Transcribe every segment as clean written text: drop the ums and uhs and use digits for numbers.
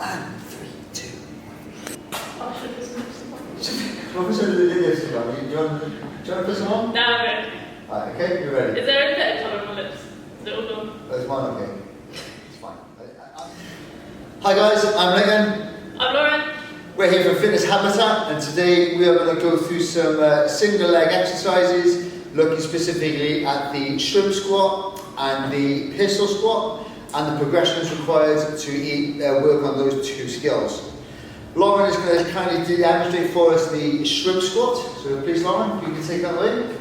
And 3, 2. I should have some. What was it that did this one? Do you want to put some on? No, I'm ready. Alright, okay, you're ready. Is there a bit of colour on my lips? Is it all gone? There's one, okay. It's fine. Hi guys, I'm Megan. I'm Lauren. We're here for Fitness Habitat, and today we are going to go through some single leg exercises, looking specifically at the shrimp squat and the pistol squat, and the progressions required to work on those two skills. Lauren is going to kindly demonstrate for us the shrimp squat, so please Lauren, if you can take that away.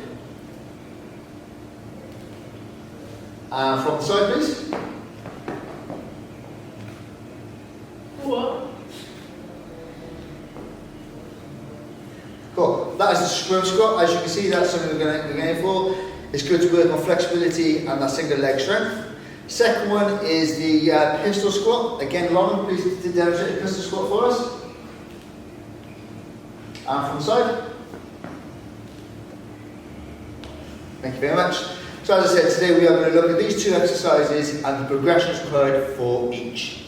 And from the side please. What? Cool. That is the shrimp squat. As you can see, that's something we're going for. It's good to work on flexibility and that single leg strength. Second one is the pistol squat. Again, Lauren, please demonstrate the pistol squat for us. And from the side. Thank you very much. So as I said, today we are going to look at these two exercises and the progressions required for each.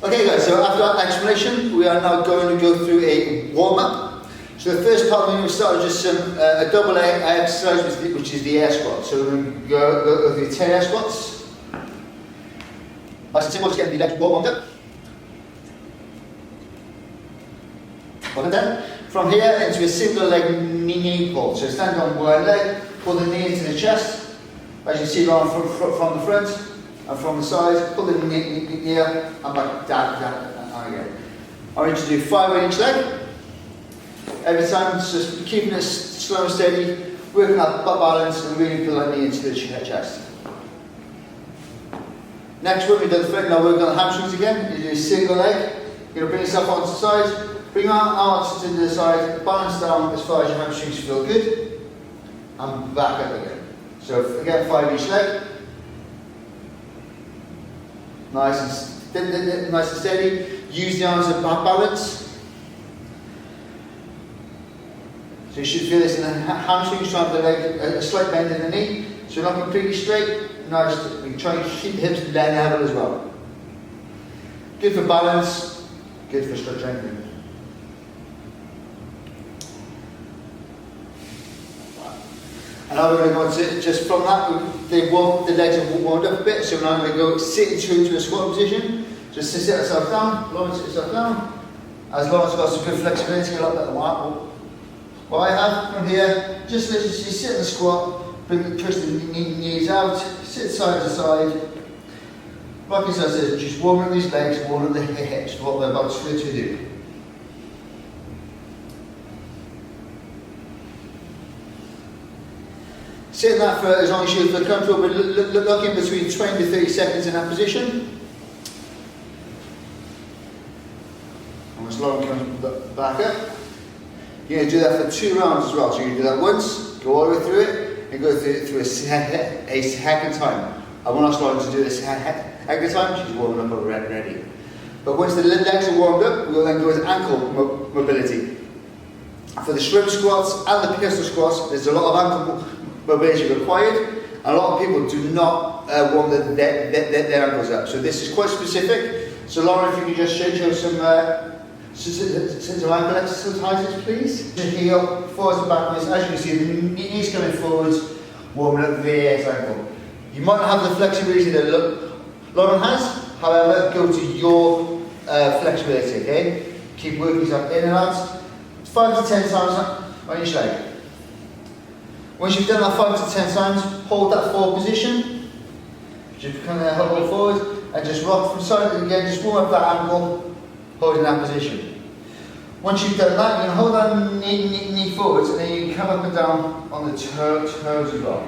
Okay guys, so after that explanation, we are now going to go through a warm-up. So the first part, we're going to start with just a double air exercise, which is the air squat. So we're going to go through 10 air squats. Nice and simple, just getting the legs warmed up. 1 and 10. From here into a single leg knee pull. So stand on one leg, pull the knee into the chest. As you see on from the front and from the side, pull the knee up and back down again. I want you to do 5 on each leg. Every time, just keeping it slow and steady, working up butt balance and really pull that knee into the chest. Next one, we've done the front, now we're going to hamstrings again. You do a single leg, you're going to bring yourself onto the side, bring your arms to the side, balance down as far as your hamstrings feel good, and back up again. So again, 5 each leg. Nice and steady. Use the arms as balance. So you should feel this in the hamstrings, trying to leg, a slight bend in the knee. So you're not completely straight. Nice. We can try and keep the hips level as well. Good for balance. Good for strengthening. And now we're going to go into, just from that, the legs are warmed up a bit, so now I'm going to go sit into a squat position. Just sit yourself down, Lawrence sit yourself down. As Lawrence got some good flexibility, a lot better than what I have from here. Just literally sit in the squat, push the knees out, sit side to side. Like I said, just warming these legs, warming the hips, what we're about to do. Sit in that for as long as you feel comfortable, but look in between 20 to 30 seconds in that position. And as Lauren comes back up, you're going to do that for 2 rounds as well. So you're going to do that once, go all the way through it, and go through it a second time. I want us Lauren to do this second time, she's warming up already. But once the legs are warmed up, we'll then go with ankle mobility. For the shrimp squats and the pistol squats, there's a lot of ankle mobility required. A lot of people do not warm their ankles up, so this is quite specific. So Lauren, if you could just show some ankle exercises, please. The heel, forwards and backwards. As you can see, the knees coming forwards, warming up the ankle. You might not have the flexibility that Lauren has, however, go to your flexibility, okay? Keep working yourself in and out. 5 to 10 times on each leg. Once you've done that 5 to 10 times, hold that forward position. Just kind of hold forward and just rock from side to again, just warm up that ankle, holding that position. Once you've done that, you can hold that knee forwards and then you can come up and down on the toes as well.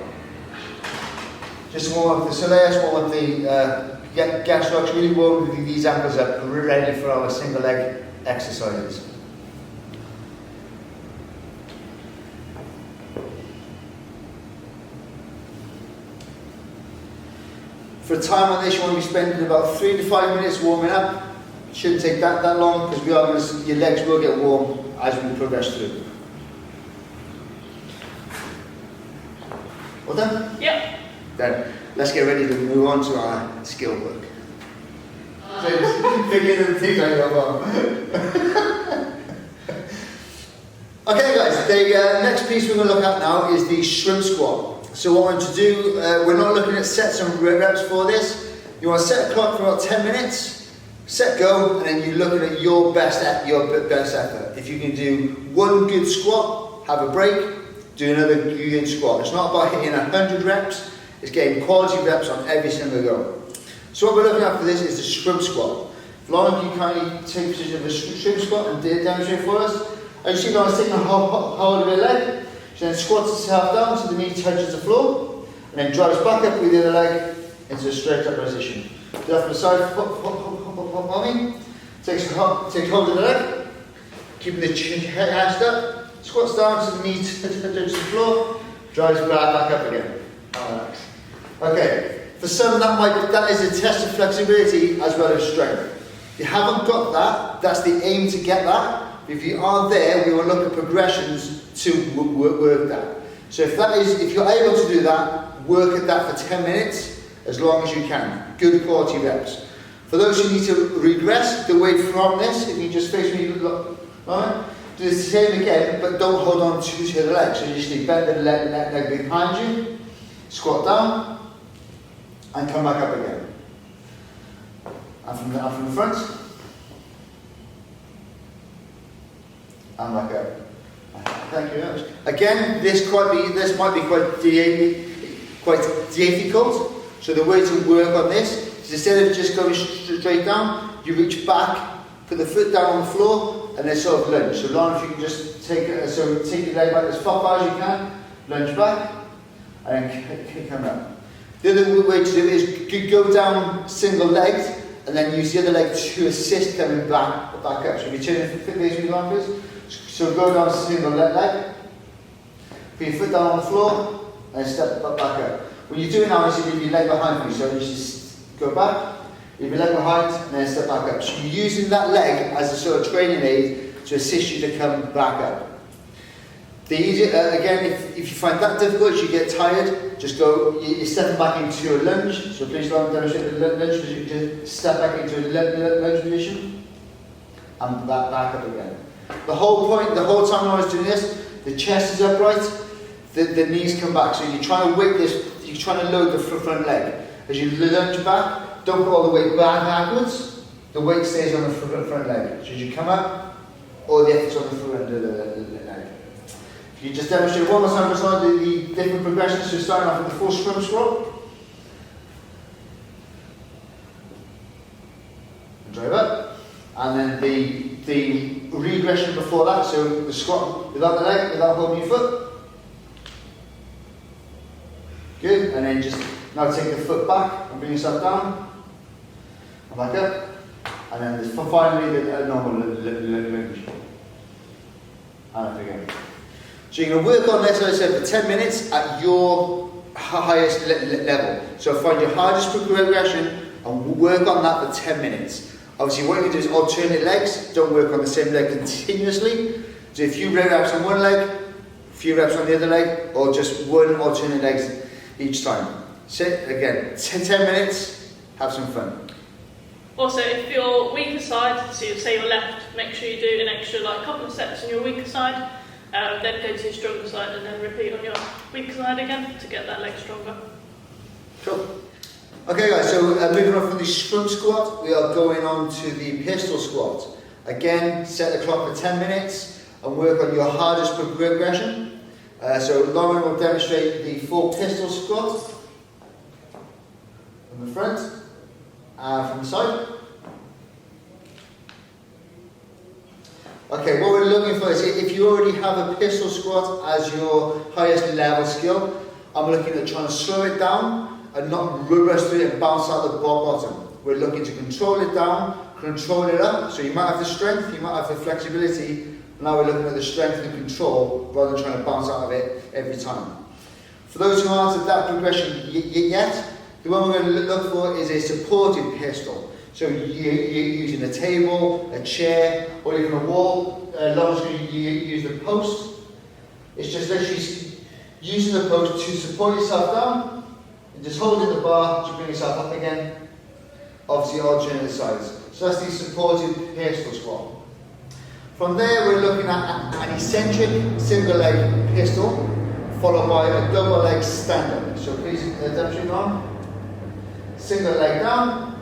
Just warm up the soleus, warm up the gastrocs, really warm these ankles up, ready for our single leg exercises. For time on this, you want to be spending about 3 to 5 minutes warming up. Shouldn't take that long because your legs will get warm as we progress through. Well done? Yep. Then let's get ready to move on to our skill work. Just thinking of the things on your arm. Okay guys, the next piece we're going to look at now is the shrimp squat. So what I want to do, we're not looking at sets and reps for this. You want to set a clock for about 10 minutes, set go, and then you're looking at your best effort. If you can do one good squat, have a break, do another good squat. It's not about hitting 100 reps, it's getting quality reps on every single go. So what we're looking at for this is the shrimp squat. Lauren, can you kindly take position of a shrimp squat and demonstrate for us? As you see, Lauren's taking a hold of her leg. She then squats herself down so the knee touches the floor, and then drives back up with the other leg into a straight up position. Do that from the side, mommy. Takes hold of the leg, keeping the chest up, squats down so the knee touches the floor, drives back up again. Relax. Okay, for some that is a test of flexibility as well as strength. If you haven't got that, that's the aim to get that. If you aren't there, we will look at progressions to work that. So if you're able to do that, work at that for 10 minutes, as long as you can. Good quality reps. For those who need to regress away from this, if you just face me, Lauren, do the same again, but don't hold on to the leg. So you just need bend the leg behind you, squat down, and come back up again. And from the front. And back up. Thank you very much. Again, this might be quite difficult. So the way to work on this is instead of just going straight down, you reach back, put the foot down on the floor, and then sort of lunge. So Lauren, if you can just take your leg back as far as you can, lunge back, and then come up. The other way to do it is go down single legged, and then use the other leg to assist coming back up. So if you turn your face with your arm, please. So go down single leg, put your foot down on the floor, and step back up. When you do it now, you leave your leg behind you, so you just go back, leave your leg behind, and then step back up. So you're using that leg as a sort of training aid to assist you to come back up. The easier, again, if you find that difficult, you get tired, just go, you're stepping back into a lunge. So please don't demonstrate the lunge, because you just step back into a lunge position, and back up again. The whole time I was doing this, the chest is upright, the knees come back. So you're trying to weight this, you're trying to load the front leg. As you lunge back, don't put all the weight backwards, the weight stays on the front leg. So as you come up, all the effort's on the front of the leg. If you just demonstrate one more time the different progressions, so starting off with the full shrimp squat. And drive up. And then the regression before that, so the squat without the leg, without holding your foot. Good, and then just now take the foot back and bring yourself down. And back up. And then finally the normal lunge. And up again. So you're going to work on this, as I said, for 10 minutes at your highest level. So find your hardest progression and work on that for 10 minutes. Obviously, what you do is alternate legs. Don't work on the same leg continuously. Do a few reps on one leg, a few reps on the other leg, or just one alternate legs each time. Sit again, 10 minutes, have some fun. Also, if you're weaker side, so say your left, make sure you do an extra couple of steps on your weaker side, then go to your stronger side and then repeat on your weaker side again to get that leg stronger. Cool. Okay guys, so moving on from the shrimp squat, we are going on to the pistol squat. Again, set the clock for 10 minutes and work on your hardest progression. So Lauren will demonstrate the full pistol squat from the front and from the side. Okay, what we're looking for is if you already have a pistol squat as your highest level skill, I'm looking at trying to slow it down and not rush through it and bounce out the bottom. We're looking to control it down, control it up. So you might have the strength, you might have the flexibility. Now we're looking at the strength and control rather than trying to bounce out of it every time. For those who aren't at that progression yet, the one we're going to look for is a supported pistol. So you're using a table, a chair, or even a wall. As long as you use the post, it's just literally using the post to support yourself down. And just holding the bar to bring yourself up again. obviously alternate sides. So that's the supported pistol squat. From there we're looking at an eccentric single leg pistol followed by a double leg stand-up. So please demonstrate on. Single leg down,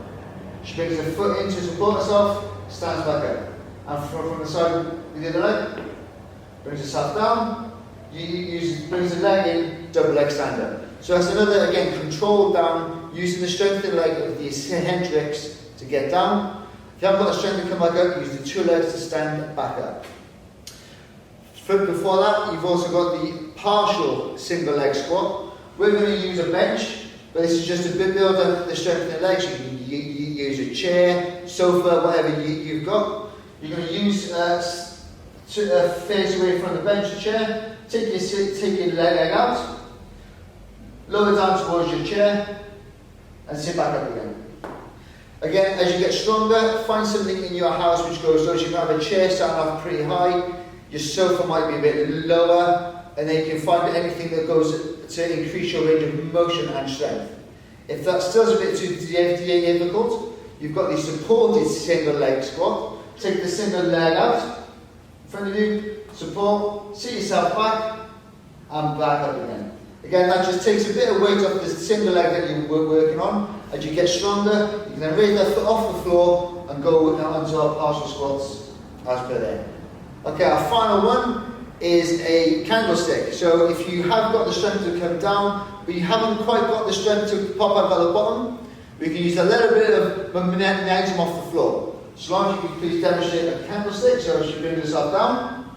she brings her foot in to support herself, stands back up. And from the side with the other leg, brings herself down, brings the leg in, double leg stand-up. So that's another, again, control down, using the strength of the leg of the eccentrics to get down. If you haven't got the strength to come back up, use the two legs to stand back up. Before that, you've also got the partial single leg squat. We're going to use a bench, but this is just to build up the strength of the legs. You can use a chair, sofa, whatever you've got. You're going to use face away from the bench or chair. Take your leg out, lower down towards your chair, and sit back up again. Again, as you get stronger, find something in your house which goes so you can have a chair starting off pretty high, your sofa might be a bit lower, and then you can find anything that goes to increase your range of motion and strength. If that still is a bit too difficult, you've got the supported single leg squat. Take the single leg out in front of you, support, sit yourself back, and back up again. Again, that just takes a bit of weight off the single leg that you were working on. As you get stronger, you can then raise that foot off the floor and go onto our partial squats as per there. Okay, our final one is a candlestick. So if you have got the strength to come down, but you haven't quite got the strength to pop up at the bottom, we can use a little bit of momentum off the floor. So long as you can please demonstrate a candlestick, so she brings herself down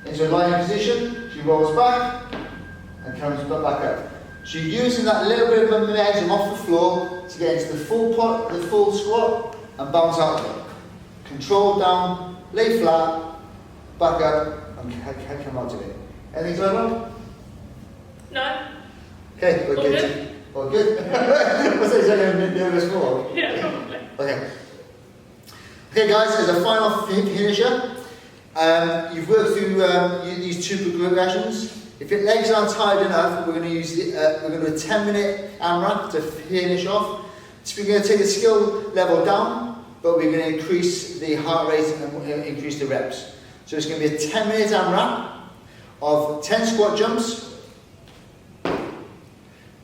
into a lying position, she rolls back and comes back up. So you're using that little bit of momentum off the floor to get into the full squat and bounce out of it. Control down, lay flat, back up and come out of it. Anything to add on? No. Okay, we're good. All good? What's that, you're a bit nervous for? Yeah, probably. Okay. Okay guys, as a final finisher, you've worked through these two progressions. If your legs aren't tired enough, we're going to use do a 10-minute AMRAP to finish off. So we're going to take the skill level down, but we're going to increase the heart rate and increase the reps. So it's going to be a 10-minute AMRAP of 10 squat jumps,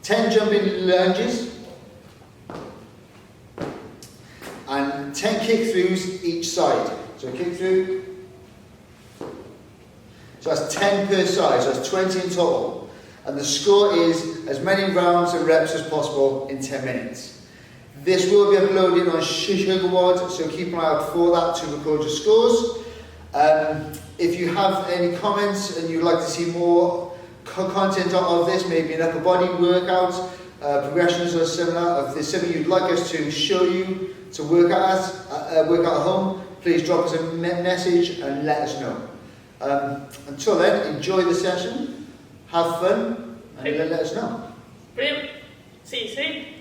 10 jumping lunges, and 10 kick throughs each side. So kick through. So that's 10 per side, so that's 20 in total. And the score is as many rounds and reps as possible in 10 minutes. This will be uploaded on SugarWOD, so keep an eye out for that to record your scores. If you have any comments and you'd like to see more content of this, maybe an upper body workout, progressions or similar, if there's something you'd like us to show you to work out at home, please drop us a message and let us know. Until then, enjoy the session, have fun, and let us know. Brilliant. See you soon.